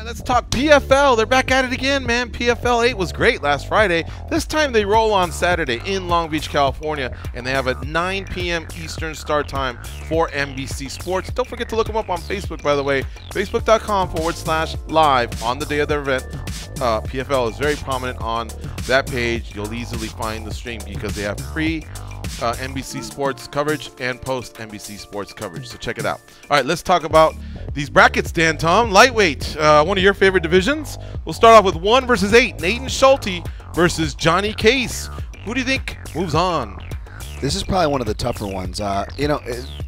Let's talk PFL. They're back at it again, man. PFL 8 was great last Friday. This time they roll on Saturday in Long Beach, California, and they have a 9 p.m. Eastern start time for NBC Sports. Don't forget to look them up on Facebook, by the way. Facebook.com/live on the day of their event. PFL is very prominent on that page. You'll easily find the stream because they have NBC Sports coverage and post NBC Sports coverage, so check it out. All right, let's talk about these brackets, Dan Tom. Lightweight, one of your favorite divisions. We'll start off with 1 versus 8. Nathan Schulte versus Johnny Case. Who do you think moves on? This is probably one of the tougher ones.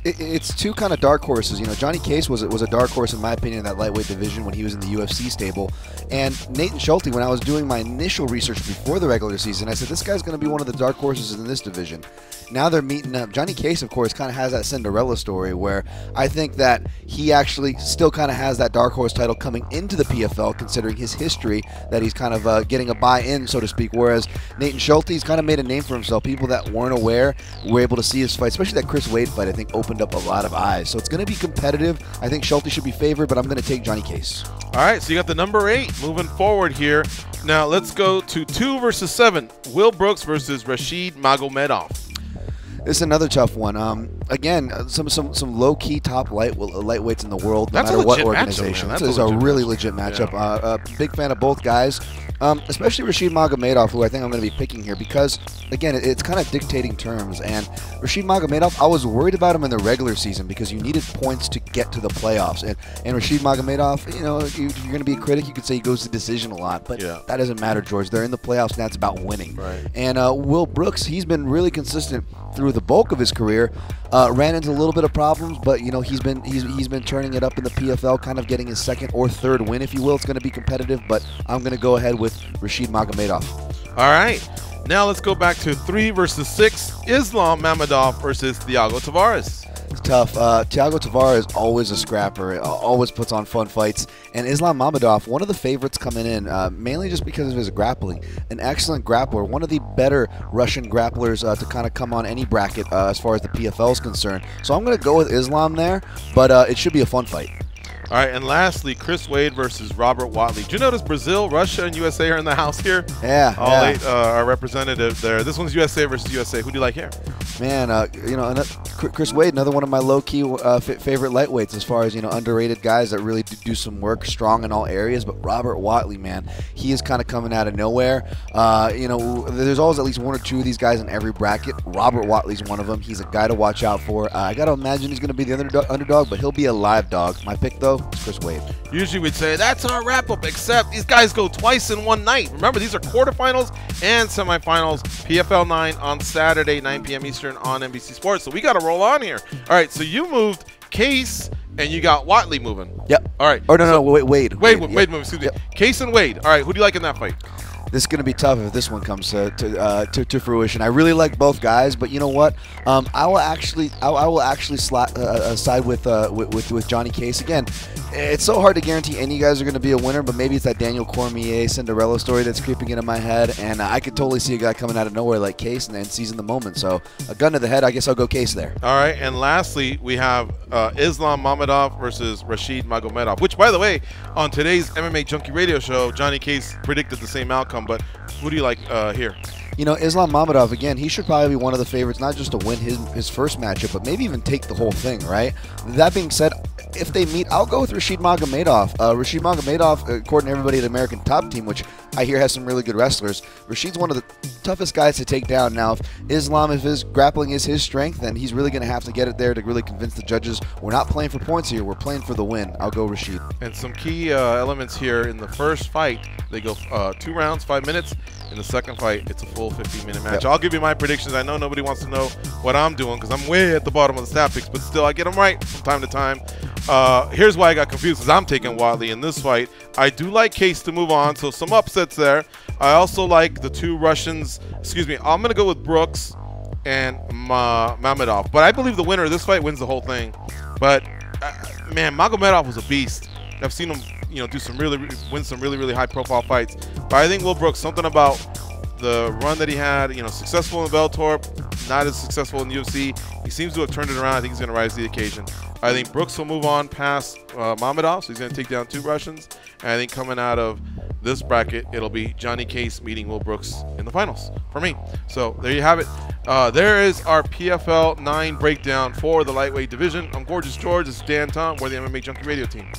It's two kind of dark horses. Johnny Case was a dark horse, in my opinion, in that lightweight division when he was in the UFC stable. And Nathan Schulte, when I was doing my initial research before the regular season, I said, this guy's going to be one of the dark horses in this division. Now they're meeting up. Johnny Case, of course, kind of has that Cinderella story where I think that he actually still kind of has that dark horse title coming into the PFL, considering his history, that he's kind of getting a buy-in, so to speak, whereas Nathan Schulte, he's kind of made a name for himself. People that weren't aware were able to see his fight, especially that Chris Wade fight, I think opened up a lot of eyes. So it's going to be competitive. I think Schulte should be favored, but I'm going to take Johnny Case. All right, so you got the number 8 moving forward here. Now let's go to 2 versus 7. Will Brooks versus Rashid Magomedov. This is another tough one. Again, some low-key top lightweights in the world, no matter what organization. This is a really legit matchup. Yeah. Big fan of both guys, especially Rashid Magomedov, who I think I'm going to be picking here because, again, it's kind of dictating terms. And Rashid Magomedov, I was worried about him in the regular season because you needed points to get to the playoffs. And Rashid Magomedov, if you're going to be a critic, you could say he goes to decision a lot, but that doesn't matter, George. They're in the playoffs, and that's about winning. Right. And Will Brooks, he's been really consistent through the bulk of his career. Ran into a little bit of problems, but he's been turning it up in the PFL, kind of getting his second or third win, if you will. It's going to be competitive, but I'm going to go ahead with Rashid Magomedov. All right, now let's go back to 3 versus 6. Islam Mamedov versus Thiago Tavares. It's tough. Thiago Tavares always a scrapper, always puts on fun fights. And Islam Mamedov, one of the favorites coming in, mainly just because of his grappling. An excellent grappler, one of the better Russian grapplers to kind of come on any bracket as far as the PFL is concerned. So I'm going to go with Islam there, but it should be a fun fight. All right, and lastly, Chris Wade versus Robert Watley. Do you notice Brazil, Russia, and USA are in the house here? Yeah. All 8 are represented there. This one's USA versus USA. Who do you like here? Man, Chris Wade, another one of my low-key favorite lightweights as far as, underrated guys that really do some work, strong in all areas. But Robert Watley, man, he is kind of coming out of nowhere. There's always at least 1 or 2 of these guys in every bracket. Robert Watley's one of them. He's a guy to watch out for. I got to imagine he's going to be the underdog, but he'll be a live dog. My pick, though, is Chris Wade. Usually we'd say that's our wrap-up, except these guys go twice in one night. Remember, these are quarterfinals and semifinals. PFL 9 on Saturday, 9 p.m. Eastern on NBC Sports. So we got to roll on here. All right, so you moved Case, and you got Watley moving. Yep. All right. Or no, Wade. Wade moving, excuse me. Yep. Case and Wade. All right, who do you like in that fight? This is going to be tough if this one comes to fruition. I really like both guys, but you know what? I will actually side with Johnny Case again. It's so hard to guarantee any guys are going to be a winner, but maybe it's that Daniel Cormier Cinderella story that's creeping into my head, and I could totally see a guy coming out of nowhere like Case and then seizing the moment. So a gun to the head, I guess I'll go Case there. All right, and lastly, we have Islam Mamedov versus Rashid Magomedov, which, by the way, on today's MMA Junkie Radio show, Johnny Case predicted the same outcome. But who do you like here? Islam Mamedov, again, he should probably be one of the favorites, not just to win his first matchup, but maybe even take the whole thing, right? That being said, if they meet, I'll go with Rashid Magomedov. Rashid Magomedov, according to everybody at American Top Team, which I hear has some really good wrestlers, Rashid's one of the toughest guys to take down. Now, if his grappling is his strength, then he's really going to have to get it there to really convince the judges we're not playing for points here, we're playing for the win. I'll go Rashid. And some key elements here in the first fight, they go 2 rounds, 5 minutes. In the second fight, it's a full 15-minute match. Yep. I'll give you my predictions. I know nobody wants to know what I'm doing because I'm way at the bottom of the stat picks, but still, I get them right from time to time. Here's why I got confused, because I'm taking Watley in this fight. I do like Case to move on, so some upsets there. I also like the 2 Russians. Excuse me, I'm going to go with Brooks and Mamedov. But I believe the winner of this fight wins the whole thing. But, man, Magomedov was a beast. I've seen him, win some really high-profile fights. But I think Will Brooks, something about the run that he had, successful in Bellator, not as successful in the UFC. He seems to have turned it around. I think he's going to rise to the occasion. I think Brooks will move on past Mamedov, so he's going to take down 2 Russians. And I think coming out of this bracket, it'll be Johnny Case meeting Will Brooks in the finals for me. So there you have it. There is our PFL 9 breakdown for the lightweight division. I'm Gorgeous George. This is Dan Tom. We're the MMA Junkie Radio team.